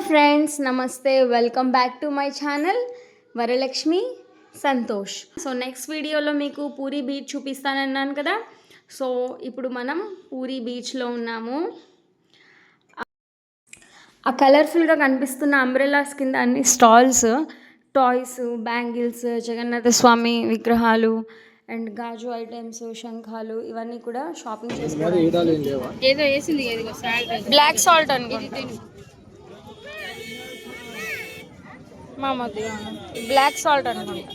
Friends, నమస్తే. Welcome back to my channel Varalakshmi Santosh. So next వీడియోలో మీకు పూరీ బీచ్ చూపిస్తానన్నాను కదా. సో ఇప్పుడు మనం పూరీ బీచ్లో ఉన్నాము. ఆ కలర్ఫుల్గా కనిపిస్తున్న అంబ్రెల్లాస్ కింద అన్ని స్టాల్స్, టాయ్స్, బ్యాంగిల్స్, జగన్నాథ స్వామి విగ్రహాలు అండ్ గాజు ఐటమ్స్, శంఖాలు ఇవన్నీ కూడా షాపింగ్ చేసుకోవాలి. బ్లాక్ సాల్ట్ అనుకుంటా బ్లాక్ సాల్ట్ అనుకుంటా.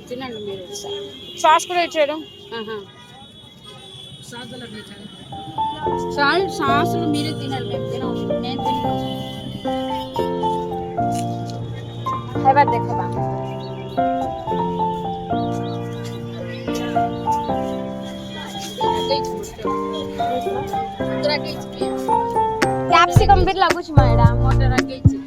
తినండి మీరు. సాస్ కూడా ఇచ్చాడు. సాసులు మీరే తినాలి, మేము తినం. నేను తిన్నాను. క్యాప్సికమ్ బిట్ లాగుచి మేడం. मोटर रखेছি।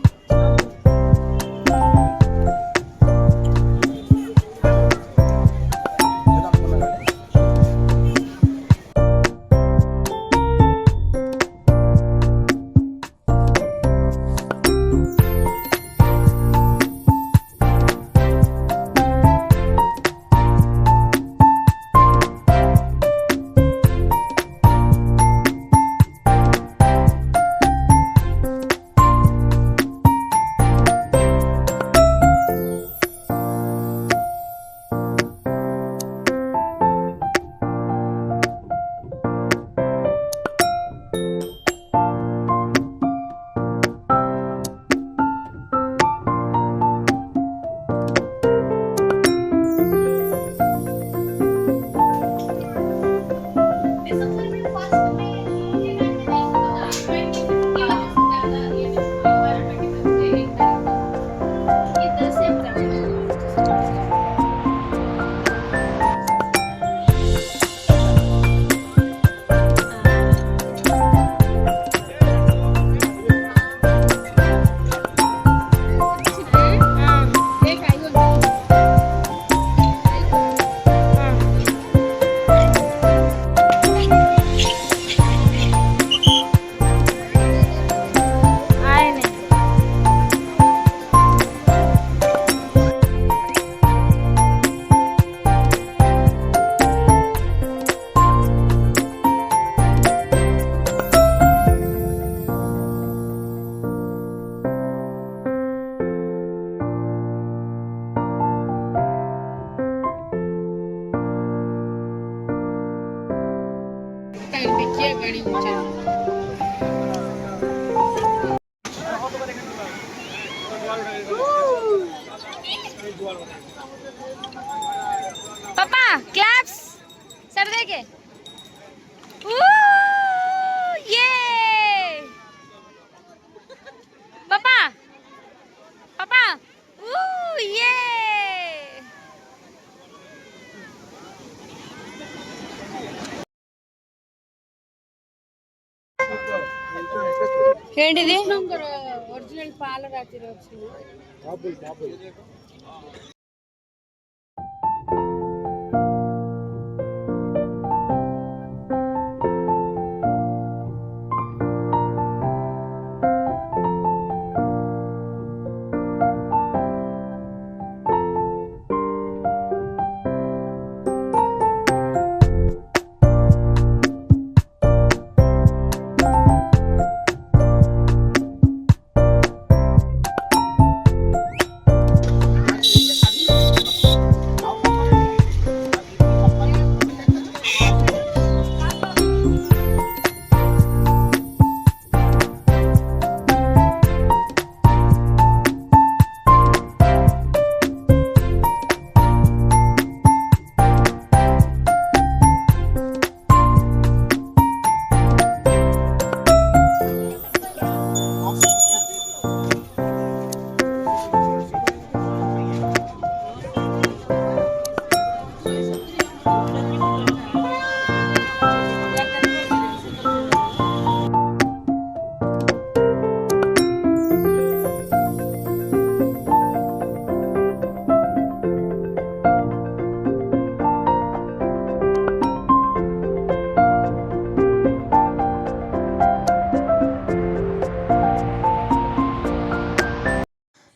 पापा क्लैप्स सर देखे। ये पापा पापा ये ఏంటిది? ఒరిజినల్ పాల రాత్రి వచ్చింది.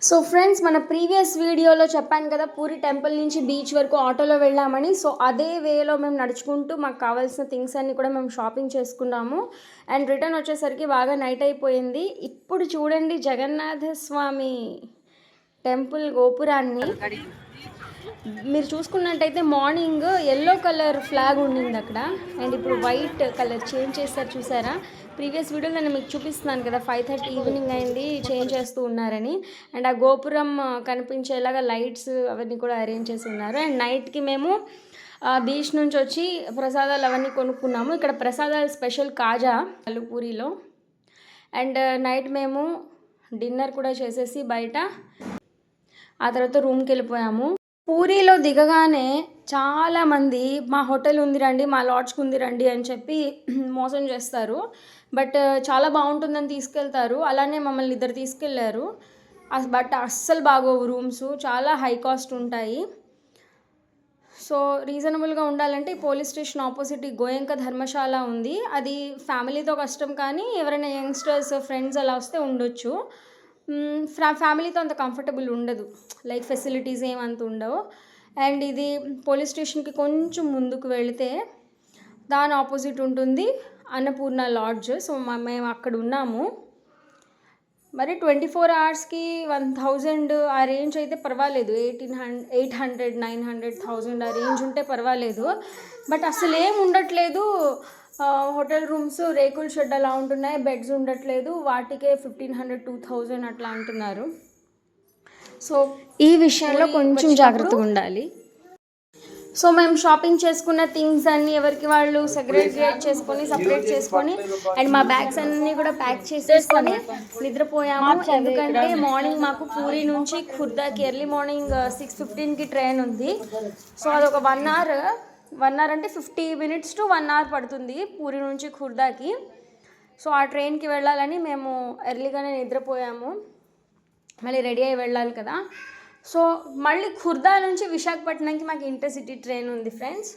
సో ఫ్రెండ్స్, మన ప్రీవియస్ వీడియోలో చెప్పాను కదా, పూరి టెంపుల్ నుంచి బీచ్ వరకు ఆటోలో వెళ్ళామని. సో అదే వేలో మేము నడుచుకుంటూ మాకు కావాల్సిన థింగ్స్ అన్నీ కూడా మేము షాపింగ్ చేసుకున్నాము. అండ్ రిటర్న్ వచ్చేసరికి బాగా నైట్ అయిపోయింది. ఇప్పుడు చూడండి జగన్నాథ స్వామి టెంపుల్ గోపురాన్ని. మీరు చూసుకున్నట్టయితే మార్నింగ్ ఎల్లో కలర్ ఫ్లాగ్ ఉండింది అక్కడ, అండ్ ఇప్పుడు వైట్ కలర్ చేంజ్ చేస్తారు చూసారా. ప్రీవియస్ వీడియోలో నేను మీకు చూపిస్తున్నాను కదా, 5:30 ఈవినింగ్ అయింది, చేంజ్ చేస్తూ ఉన్నారని. అండ్ ఆ గోపురం కనిపించేలాగా లైట్స్ అవన్నీ కూడా అరేంజ్ చేసి ఉన్నారు. అండ్ నైట్కి మేము బీచ్ నుంచి వచ్చి ప్రసాదాలు అవన్నీ కొనుక్కున్నాము. ఇక్కడ ప్రసాదాలు స్పెషల్ కాజా పూరిలో. అండ్ నైట్ మేము డిన్నర్ కూడా చేసేసి బయట ఆ తర్వాత రూమ్కి వెళ్ళిపోయాము. పూరీలో దిగగానే చాలామంది మా హోటల్ ఉంది రండి, మా లాడ్జ్కి ఉంది రండి అని చెప్పి మోసం చేస్తారు. బట్ చాలా బాగుంటుందని తీసుకెళ్తారు. అలానే మమ్మల్ని ఇద్దరు తీసుకెళ్ళారు. బట్ అస్సలు బాగోవు రూమ్స్, చాలా హై కాస్ట్ ఉంటాయి. సో రీజనబుల్గా ఉండాలంటే ఈ పోలీస్ స్టేషన్ ఆపోజిట్ ఈ గోయంక ధర్మశాల ఉంది. అది ఫ్యామిలీతో కష్టం, కానీ ఎవరైనా యంగ్స్టర్స్ ఫ్రెండ్స్ అలా వస్తే ఉండొచ్చు. ఫ్యామిలీతో అంత కంఫర్టబుల్ ఉండదు, లైక్ ఫెసిలిటీస్ ఏమంత ఉండవు. అండ్ ఇది పోలీస్ స్టేషన్కి కొంచెం ముందుకు వెళితే దాని ఆపోజిట్ ఉంటుంది అన్నపూర్ణ లాడ్జ్. సో మేము అక్కడ ఉన్నాము. మరి 24 అవర్స్కి 1000 ఆ రేంజ్ అయితే పర్వాలేదు, 800, 900, 1000 ఆ రేంజ్ ఉంటే పర్వాలేదు. బట్ అసలు ఏం ఉండట్లేదు. హోటల్ రూమ్స్ రేకుల షెడ్ అలా ఉంటున్నాయి, బెడ్స్ ఉండట్లేదు. వాటికే 1500, 2000 అట్లా అంటున్నారు. సో ఈ విషయంలో కొంచెం జాగ్రత్తగా ఉండాలి. సో మేము షాపింగ్ చేసుకున్న థింగ్స్ అన్నీ ఎవరికి వాళ్ళు సపరేట్ చేసుకొని అండ్ మా బ్యాగ్స్ అన్నీ కూడా ప్యాక్ చేసేసుకొని నిద్రపోయాము. ఎందుకంటే మార్నింగ్ మాకు పూరి నుంచి ఖుర్దాకి ఎర్లీ మార్నింగ్ 6:15కి ట్రైన్ ఉంది. సో అదొక 1 అవర్ అంటే 50 minutes to 1 hour పడుతుంది పూరి నుంచి ఖుర్దాకి. సో ఆ ట్రైన్కి వెళ్ళాలని మేము ఎర్లీగానే నిద్రపోయాము. మళ్ళీ రెడీ అయ్యి వెళ్ళాలి కదా. సో మళ్ళీ ఖుర్దా నుంచి విశాఖపట్నంకి మాకు ఇంటర్సిటీ ట్రైన్ ఉంది ఫ్రెండ్స్.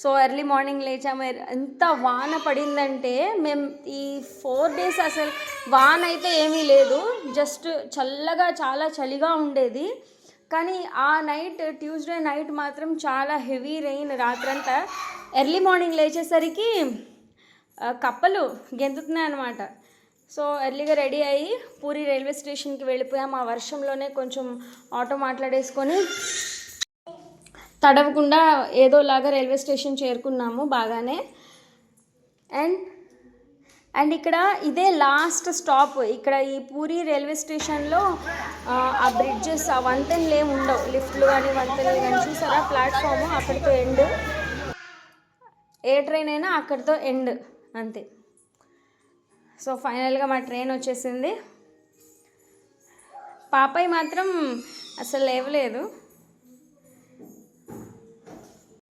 సో ఎర్లీ మార్నింగ్ లేచాము. ఎంత వాన పడిందంటే మేము ఈ 4 days అసలు వాన అయితే ఏమీ లేదు, జస్ట్ చల్లగా చాలా చలిగా ఉండేది. కానీ ఆ నైట్ ట్యూస్డే నైట్ మాత్రం చాలా హెవీ రెయిన్ రాత్రంతా. ఎర్లీ మార్నింగ్ లేచేసరికి కప్పలు గెంతుతున్నాయి అన్నమాట. సో ఎర్లీగా రెడీ అయ్యి పూరి రైల్వే స్టేషన్కి వెళ్ళిపోయాము. ఆ వర్షంలోనే కొంచెం ఆటో మాట్లాడేసుకొని తడవకుండా ఏదోలాగా రైల్వే స్టేషన్ చేరుకున్నాము బాగానే. అండ్ ఇక్కడ ఇదే లాస్ట్ స్టాప్. ఇక్కడ ఈ పూరి రైల్వే స్టేషన్లో ఆ బ్రిడ్జెస్, ఆ వంతెనలు ఏమి ఉండవు, లిఫ్ట్లు కానీ వంతెనలు కానీ. చూసారా ప్లాట్ఫామ్, అక్కడితో ఎండ్. ఏ ట్రైన్ అయినా అక్కడితో ఎండ్ అంతే. సో ఫైనల్గా మా ట్రైన్ వచ్చేసింది. పాపయ్య మాత్రం అసలు లేవలేదు.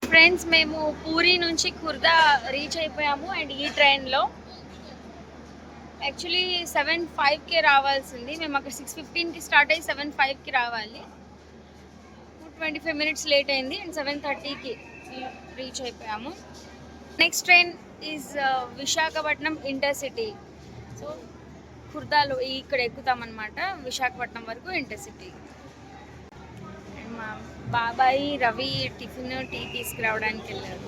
ఫ్రెండ్స్, మేము పూరి నుంచి ఖుర్దా రీచ్ అయిపోయాము. అండ్ ఈ ట్రైన్లో యాక్చువల్లీ 7:05కి రావాల్సింది. మేము అక్కడ 6:15కి స్టార్ట్ అయ్యి 7:05కి రావాలి. 25 minutes లేట్ అయింది. అండ్ 7:30కి రీచ్ అయిపోయాము. Next train is Visakhapatnam intercity. So ఖుర్దాలో ఇక్కడ ఎక్కుతామన్నమాట, విశాఖపట్నం వరకు ఇంటర్సిటీ. అండ్ మా బాబాయ్ రవి టిఫిన్ టీ తీసుకురావడానికి వెళ్ళారు.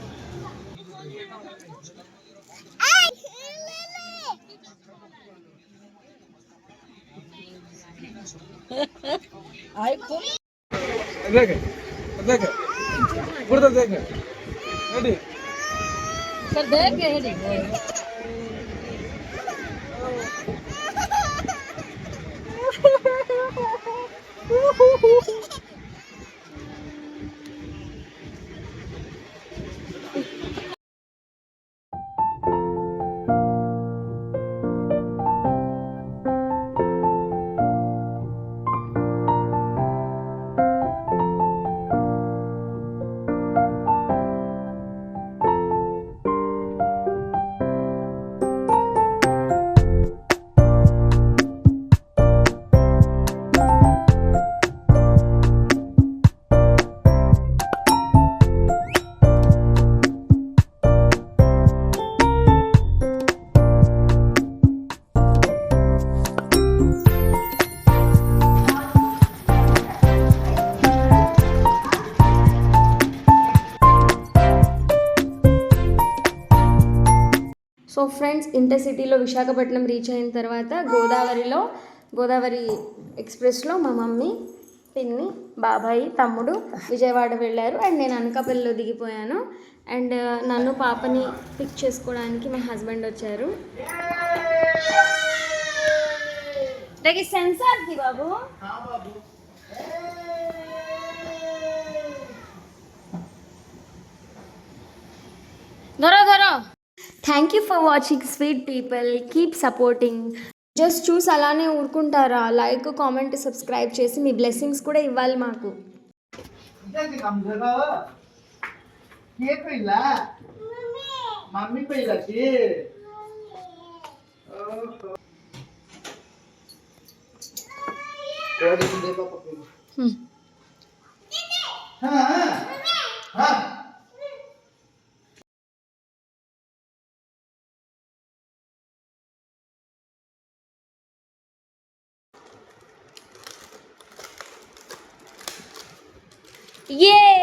ఇంటర్సిటీలో విశాఖపట్నం రీచ్ అయిన తర్వాత గోదావరి ఎక్స్ప్రెస్లో మా మమ్మీ, పిన్ని, బాబాయి, తమ్ముడు విజయవాడ వెళ్ళారు. అండ్ నేను అనకాపల్లిలో దిగిపోయాను. అండ్ నన్ను పాపని పిక్ చేసుకోవడానికి మా హస్బెండ్ వచ్చారు. సెన్సార్ ది బాబు. ధరో thank you for watching sweet people. Keep supporting. Just చూసి అలానే ఊరుకుంటారా? లైక్, కామెంట్, సబ్స్క్రైబ్ చేసి మీ బ్లెస్సింగ్స్ కూడా ఇవ్వాలి మాకు. मम्मी पहिला की हाँ हाँ ये